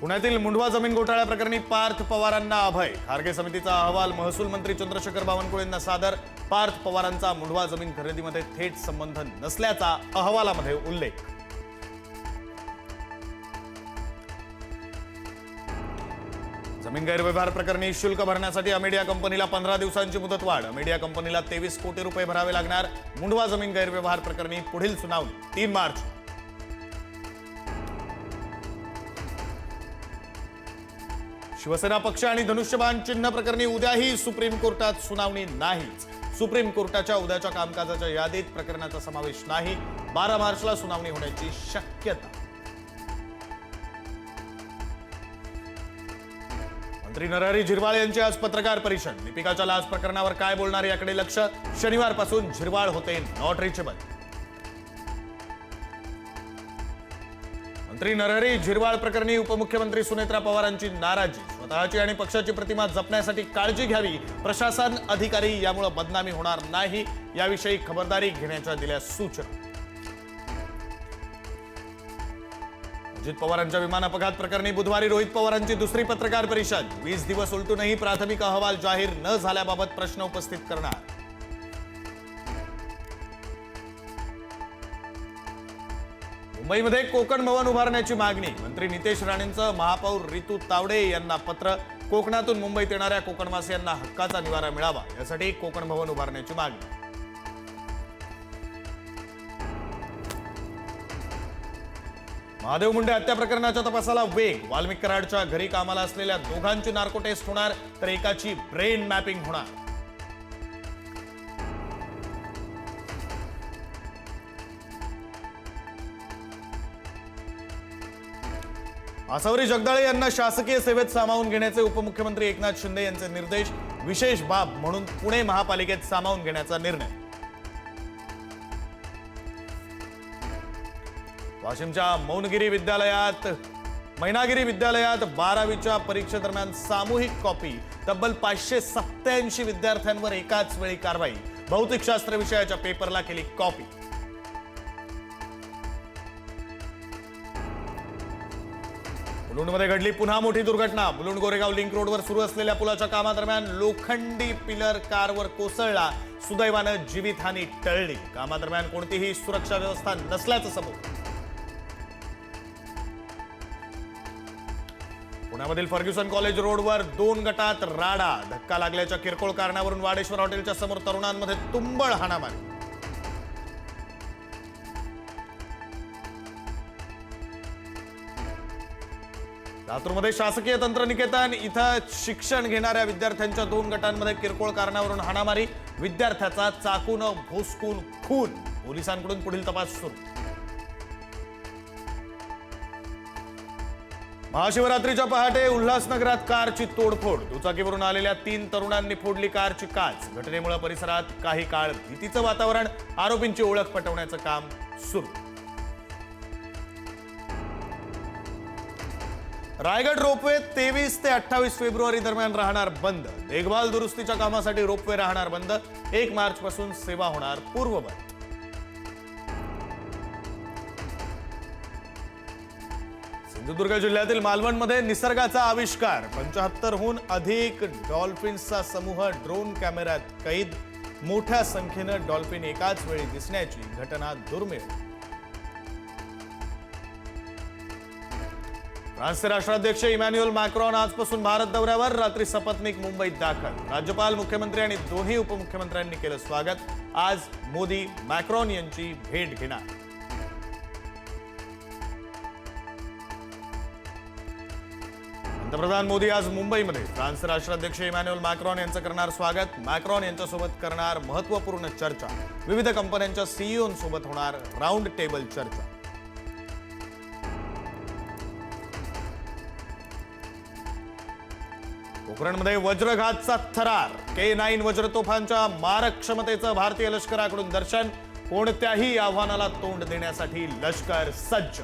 पुण्यातील मुंढवा जमीन घोटाळ्या प्रकरणी पार्थ पवारांना अभय. खारगे समितीचा अहवाल महसूल मंत्री चंद्रशेखर बावनकुळेंना सादर. पार्थ पवारांचा मुंढवा जमीन खरेदीमध्ये थेट संबंध नसल्याचा अहवालामध्ये उल्लेख. जमीन गैरव्यवहार प्रकरणी शुल्क भरण्यासाठी अमेडिया कंपनीला 15 दिवसांची मुदतवाढ. अमेडिया कंपनीला 23 कोटी रुपये भरावे लागणार. मुंढवा जमीन गैरव्यवहार प्रकरणी पुढील सुनावणी 3 मार्च. शिवसेना पक्ष आणि धनुष्यबाण चिन्ह प्रकरणी उद्याही सुप्रीम कोर्टात सुनावणी नाहीच. सुप्रीम कोर्टाच्या उद्याच्या कामकाजाच्या यादीत प्रकरणाचा समावेश नाही. 12 मार्चला सुनावणी होण्याची शक्यता. मंत्री नरहरी झिरवाळ यांची आज पत्रकार परिषद. लिपिकाच्या लाच प्रकरणावर काय बोलणार याकडे लक्ष. शनिवारपासून झिरवाळ होते नॉट रिचेबल. मंत्री नरहरी झिरवाळ प्रकरणी उपमुख्यमंत्री सुनेत्रा पवारांची नाराजी. स्वतःची आणि पक्षाची प्रतिमा जपण्यासाठी काळजी घ्यावी. प्रशासन अधिकारी यामुळे बदनामी होणार नाही याविषयी खबरदारी घेण्याच्या दिल्या सूचना. अजित पवारांच्या विमान अपघात प्रकरणी बुधवारी रोहित पवारांची दुसरी पत्रकार परिषद. 20 दिवस उलटूनही प्राथमिक अहवाल जाहीर न झाल्याबाबत प्रश्न उपस्थित करणार. मुंबईमध्ये कोकण भवन उभारण्याची मागणी. मंत्री नितेश राणेंचं महापौर रितू तावडे यांना पत्र. कोकणातून मुंबईत येणाऱ्या कोकणवासियांना हक्काचा निवारा मिळावा यासाठी कोकण भवन उभारण्याची मागणी. महादेव मुंडे हत्या प्रकरणाच्या तपासाला वेग. वाल्मिक कराडच्या घरी कामाला असलेल्या दोघांची नार्को टेस्ट होणार तर एकाची ब्रेन मॅपिंग होणार. आसावरी जगदाळे यांना शासकीय सेवेत सामावून घेण्याचे उपमुख्यमंत्री एकनाथ शिंदे यांचे निर्देश. विशेष बाब म्हणून पुणे महापालिकेत सामावून घेण्याचा निर्णय. वाशिमच्या मैनागिरी विद्यालयात 12वीच्या परीक्षेदरम्यान सामूहिक कॉपी. तब्बल 587 विद्यार्थ्यांवर एकाच वेळी कारवाई. भौतिकशास्त्र विषयाच्या पेपरला केली कॉपी. मुलुंडमध्ये घडली पुन्हा मोठी दुर्घटना. मुलुंड गोरेगाव लिंक रोडवर सुरू असलेल्या पुलाच्या कामादरम्यान लोखंडी पिलर कारवर कोसळला. सुदैवानं जीवितहानी टळली. कामादरम्यान कोणतीही सुरक्षा व्यवस्था नसल्याचं सबूत. पुण्यामधील फर्ग्युसन कॉलेज रोडवर 2 गटात राडा. धक्का लागल्याच्या किरकोळ कारणावरून वाडेश्वर हॉटेलच्या समोर तरुणांमध्ये तुंबळ हाणामारी. लातूरमध्ये शासकीय तंत्रनिकेतन इथं शिक्षण घेणाऱ्या विद्यार्थ्यांच्या 2 गटांमध्ये किरकोळ कारणावरून हाणामारी. विद्यार्थ्याचा चाकून भोसकून खून. पोलिसांकडून पुढील तपास सुरू. महाशिवरात्रीच्या पहाटे उल्हासनगरात कारची तोडफोड. दुचाकीवरून आलेल्या 3 तरुणांनी फोडली कारची काच. घटनेमुळे परिसरात काही काळ भीतीचं वातावरण. आरोपींची ओळख पटवण्याचं काम सुरू. रायगड रोपवे 23 ते 28 फेब्रुवारी दरम्यान राहणार बंद. देखभाल दुरुस्तीच्या कामासाठी रोपवे राहणार बंद. 1 मार्च पासून सेवा होणार पूर्ववत. सिंधुदुर्ग जिल्ह्यातील मालवणमध्ये निसर्गाचा आविष्कार. 75हून अधिक डॉल्फिन्सचा समूह ड्रोन कॅमेऱ्यात कैद. मोठ्या संख्येनं डॉल्फिन एकाच वेळी दिसण्याची घटना दुर्मिळ. फ्रान्सचे राष्ट्राध्यक्ष इमॅन्युएल मॅक्रॉन आजपासून भारत दौऱ्यावर. रात्री सपत्नीक मुंबईत दाखल. राज्यपाल, मुख्यमंत्री आणि दोन्ही उपमुख्यमंत्र्यांनी केलं स्वागत. आज मोदी मॅक्रॉन यांची भेट घेणार. पंतप्रधान मोदी आज मुंबईमध्ये फ्रान्सचे राष्ट्राध्यक्ष इमॅन्युएल मॅक्रॉन यांचं करणार स्वागत. मॅक्रॉन यांच्यासोबत करणार महत्त्वपूर्ण चर्चा. विविध कंपन्यांच्या सीईओंसोबत होणार राऊंड टेबल चर्चा. पोखरणमध्ये वज्रघातचा थरार. K9 वज्रतोफांच्या मारक क्षमतेचं भारतीय लष्कराकडून दर्शन. कोणत्याही आव्हानाला तोंड देण्यासाठी लष्कर सज्ज.